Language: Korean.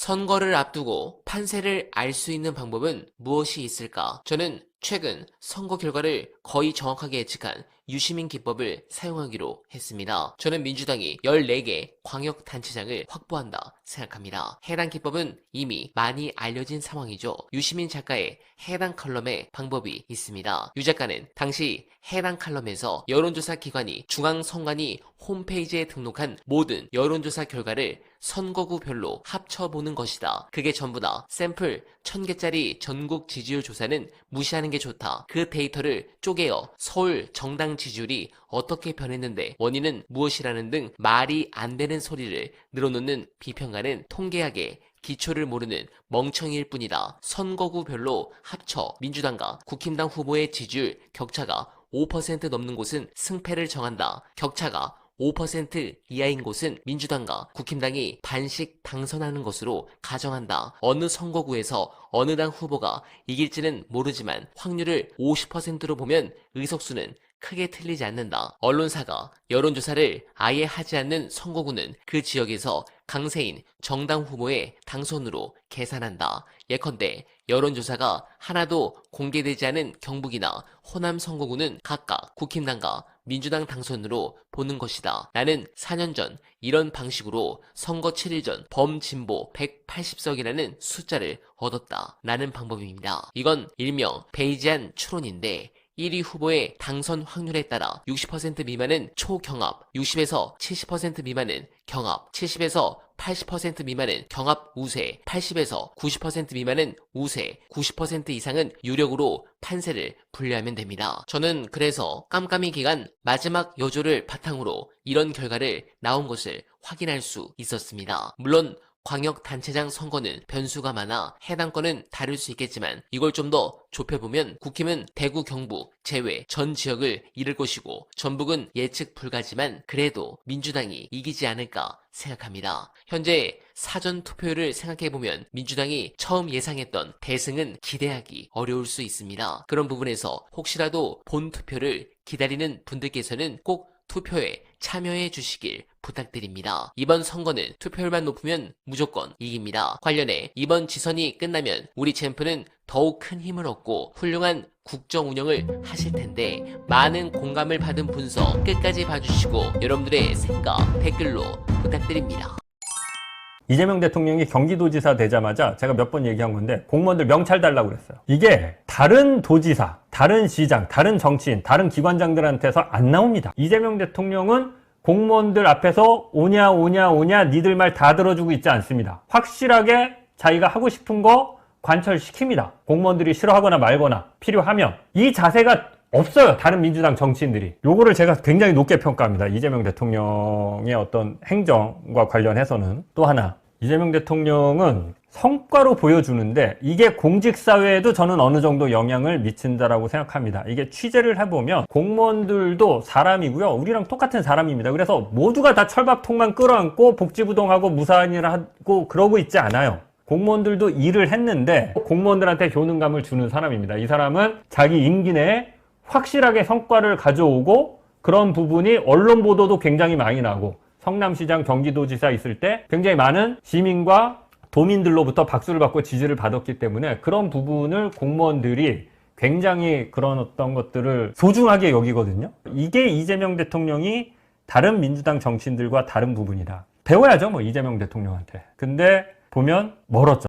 선거를 앞두고 판세를 알 수 있는 방법은 무엇이 있을까? 저는 최근 선거 결과를 거의 정확하게 예측한 유시민 기법을 사용하기로 했습니다. 저는 민주당이 14개 광역단체장을 확보한다 생각합니다. 해당 기법은 이미 많이 알려진 상황이죠. 유시민 작가의 해당 칼럼에 방법이 있습니다. 유 작가는 당시 해당 칼럼에서 여론조사 기관이 중앙선관위 홈페이지에 등록한 모든 여론조사 결과를 선거구별로 합쳐보는 것이다. 그게 전부 다 샘플 1000개짜리 전국 지지율 조사는 무시하는 게 좋다. 그 데이터를 쪼개어 서울 정당 지지율이 어떻게 변했는데 원인은 무엇이라는 등 말이 안 되는 소리를 늘어놓는 비평가는 통계학에 기초를 모르는 멍청이일 뿐이다. 선거구별로 합쳐 민주당과 국힘당 후보의 지지율 격차가 5% 넘는 곳은 승패를 정한다. 격차가 5% 이하인 곳은 민주당과 국힘당이 반씩 당선하는 것으로 가정한다. 어느 선거구에서 어느 당 후보가 이길지는 모르지만 확률을 50%로 보면 의석수는 크게 틀리지 않는다. 언론사가 여론조사를 아예 하지 않는 선거구는 그 지역에서 강세인 정당 후보의 당선으로 계산한다. 예컨대 여론조사가 하나도 공개되지 않은 경북이나 호남 선거구는 각각 국힘당과 민주당 당선으로 보는 것이다. 나는 4년 전 이런 방식으로 선거 7일 전 범진보 180석이라는 숫자를 얻었다. 라는 방법입니다. 이건 일명 베이지안 추론인데 1위 후보의 당선 확률에 따라 60% 미만은 초경합, 60에서 70% 미만은 경합, 70에서 80% 미만은 경합 우세, 80에서 90% 미만은 우세, 90% 이상은 유력으로 판세를 분류하면 됩니다. 저는 그래서 깜깜이 기간 마지막 여조를 바탕으로 이런 결과를 나온 것을 확인할 수 있었습니다. 물론 광역단체장 선거는 변수가 많아 해당 건은 다를 수 있겠지만 이걸 좀 더 좁혀보면 국힘은 대구, 경북 제외 전 지역을 잃을 것이고 전북은 예측 불가지만 그래도 민주당이 이기지 않을까 생각합니다. 현재 사전 투표율을 생각해보면 민주당이 처음 예상했던 대승은 기대하기 어려울 수 있습니다. 그런 부분에서 혹시라도 본 투표를 기다리는 분들께서는 꼭 투표에 참여해 주시길 부탁드립니다. 이번 선거는 투표율만 높으면 무조건 이깁니다. 관련해 이번 지선이 끝나면 우리 챔프는 더욱 큰 힘을 얻고 훌륭한 국정 운영을 하실 텐데 많은 공감을 받은 분석 끝까지 봐주시고 여러분들의 생각 댓글로 부탁드립니다. 이재명 대통령이 경기도지사 되자마자 제가 몇 번 얘기한 건데 공무원들 명찰 달라고 그랬어요. 이게 다른 도지사, 다른 시장, 다른 정치인, 다른 기관장들한테서 안 나옵니다. 이재명 대통령은 공무원들 앞에서 오냐 니들 말 다 들어주고 있지 않습니다. 확실하게 자기가 하고 싶은 거 관철시킵니다. 공무원들이 싫어하거나 말거나 필요하면. 이 자세가 없어요. 다른 민주당 정치인들이. 요거를 제가 굉장히 높게 평가합니다. 이재명 대통령의 어떤 행정과 관련해서는. 또 하나, 이재명 대통령은 성과로 보여주는데 이게 공직사회에도 저는 어느 정도 영향을 미친다라고 생각합니다. 이게 취재를 해보면 공무원들도 사람이고요. 우리랑 똑같은 사람입니다. 그래서 모두가 다 철밥통만 끌어안고 복지부동하고 무사한 일을 하고 그러고 있지 않아요. 공무원들도 일을 했는데 공무원들한테 효능감을 주는 사람입니다. 이 사람은 자기 임기 내에 확실하게 성과를 가져오고 그런 부분이 언론 보도도 굉장히 많이 나고 성남시장 경기도지사 있을 때 굉장히 많은 시민과 도민들로부터 박수를 받고 지지를 받았기 때문에 그런 부분을 공무원들이 굉장히 그런 어떤 것들을 소중하게 여기거든요. 이게 이재명 대통령이 다른 민주당 정치인들과 다른 부분이다. 배워야죠, 뭐 이재명 대통령한테. 근데 보면 멀었죠.